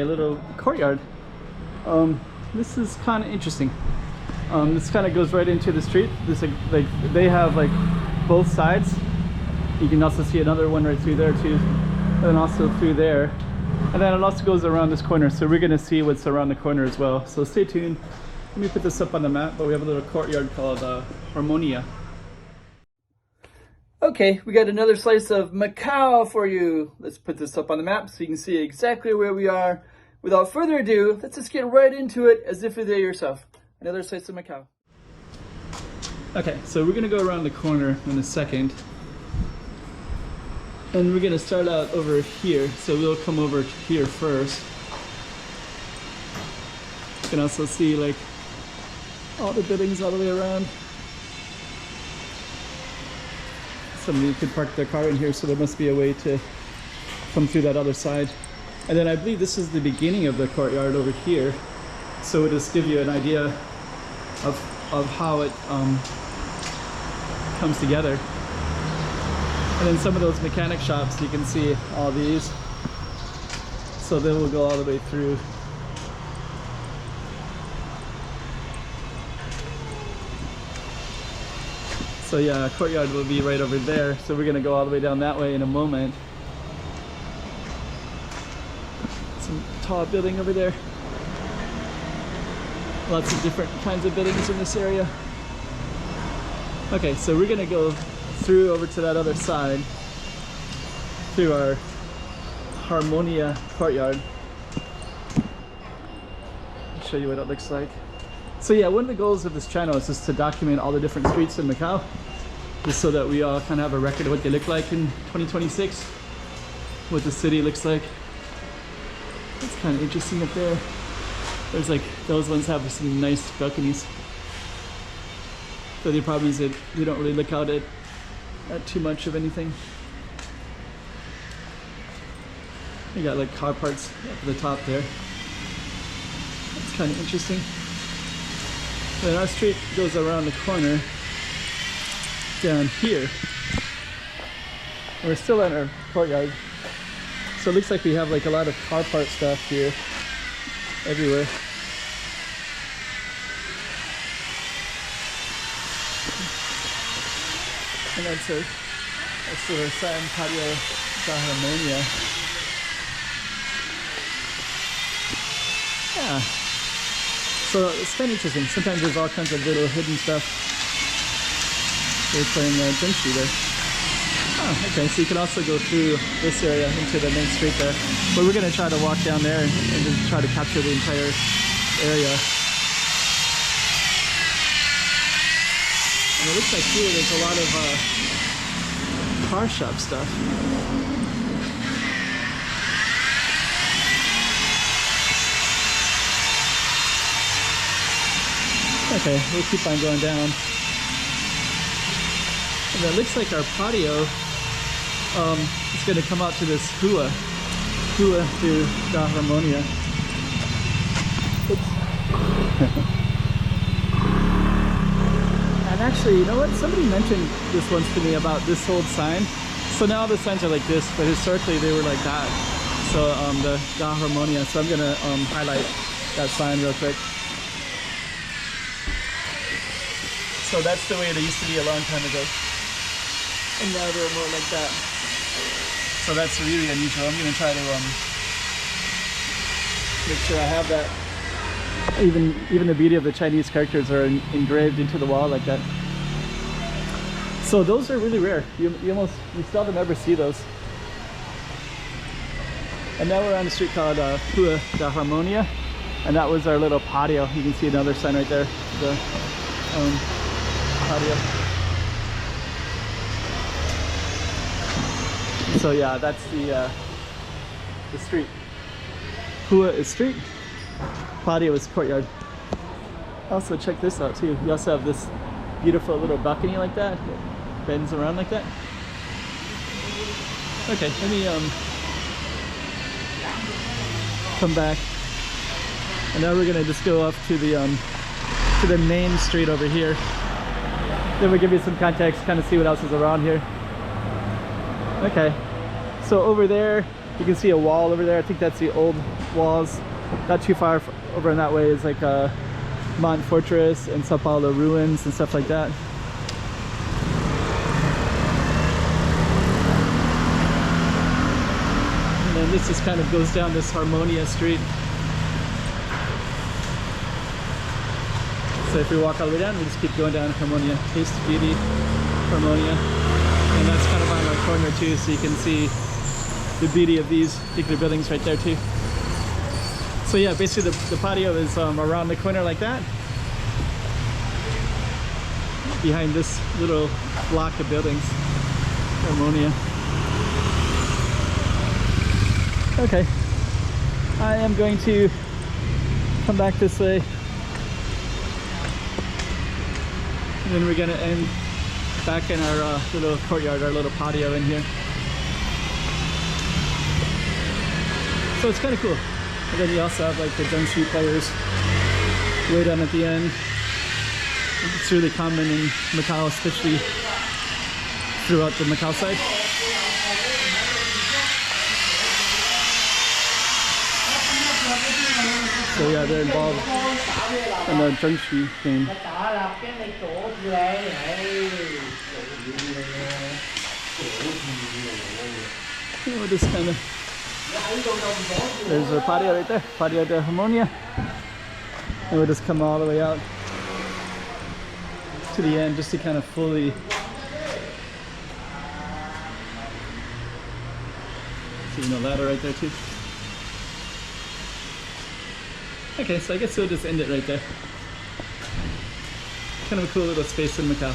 little courtyard. This is kind of interesting. This kind of goes right into the street. This like they have like both sides. You can also see another one right through there too, and then also through there, and then it also goes around this corner. So we're gonna see what's around the corner as well. So stay tuned. Let me put this up on the map. But we have a little courtyard called Harmonia. Okay, we got another slice of Macau for you. Let's put this up on the map so you can see exactly where we are. Without further ado, let's just get right into it as if you're there yourself. Another slice of Macau. Okay, so we're gonna go around the corner in a second. And we're gonna start out over here. So we'll come over here first. You can also see like all the buildings all the way around. Somebody could park their car in here, so there must be a way to come through that other side. And then I believe this is the beginning of the courtyard over here. So it'll just give you an idea of how it comes together. And then some of those mechanic shops, you can see all these. So then we'll go all the way through. So yeah, courtyard will be right over there. So we're gonna go all the way down that way in a moment. Some tall building over there. Lots of different kinds of buildings in this area. Okay, so we're gonna go through over to that other side, through our Harmonia courtyard. I'll show you what it looks like. So yeah, one of the goals of this channel is just to document all the different streets in Macau, just so that we all kind of have a record of what they look like in 2026, what the city looks like. It's kind of interesting up there. There's like, those ones have some nice balconies. So the problem is that we don't really look out at too much of anything. You got like car parts up at the top there. That's kind of interesting. Then our street goes around the corner down here. We're still in our courtyard. So it looks like we have like a lot of car part stuff here everywhere. And that's our sign, Patio Harmonia. Yeah. So it's kind of interesting. Sometimes there's all kinds of little hidden stuff. They're playing Jump Street there. Oh, okay. So you can also go through this area into the main street there. But we're going to try to walk down there and just try to capture the entire area. And it looks like here there's a lot of car shop stuff. Okay, we'll keep on going down. And it looks like our patio is going to come out to this Hua to the Harmonia. And actually, you know what? Somebody mentioned this once to me about this old sign. So now the signs are like this, but historically they were like that. So the Harmonia. So I'm going to highlight that sign real quick. So that's the way they used to be a long time ago. And now they're more like that. So that's really unusual. I'm going to try to make sure I have that. Even the beauty of the Chinese characters are engraved into the wall like that. So those are really rare. You seldom ever see those. And now we're on a street called Hua de Harmonia. And that was our little patio. You can see another sign right there. The patio. So yeah, that's the street. Hua is street, Patio is courtyard. Also check this out too. You also have this beautiful little balcony like that. It bends around like that. Okay, let me come back. And now we're gonna just go up to the main street over here. Then we'll give you some context, kind of see what else is around here. Okay, so over there, you can see a wall over there. I think that's the old walls. Not too far over in that way is like a Mont Fortress and Sao Paulo ruins and stuff like that. And then this just kind of goes down this Harmonia street. So if we walk all the way down, we just keep going down Harmonia. Taste, Beauty, Harmonia. And that's kind of on our corner too, so you can see the beauty of these particular buildings right there too. So yeah, basically the patio is around the corner like that. Behind this little block of buildings. Harmonia. Okay. I am going to come back this way. And then we're gonna end back in our little courtyard, our little patio in here. So it's kind of cool. And then you also have like the Junshi players way down at the end. It's really common in Macau, especially throughout the Macau side. So yeah, they're involved in the Junshi game. Yeah, we're just kind of... There's a patio right there, Patio de Harmonia. And we'll just come all the way out to the end just to kind of fully see, ladder right there too. Okay, so I guess we'll just end it right there. Kind of a cool little space in Macau.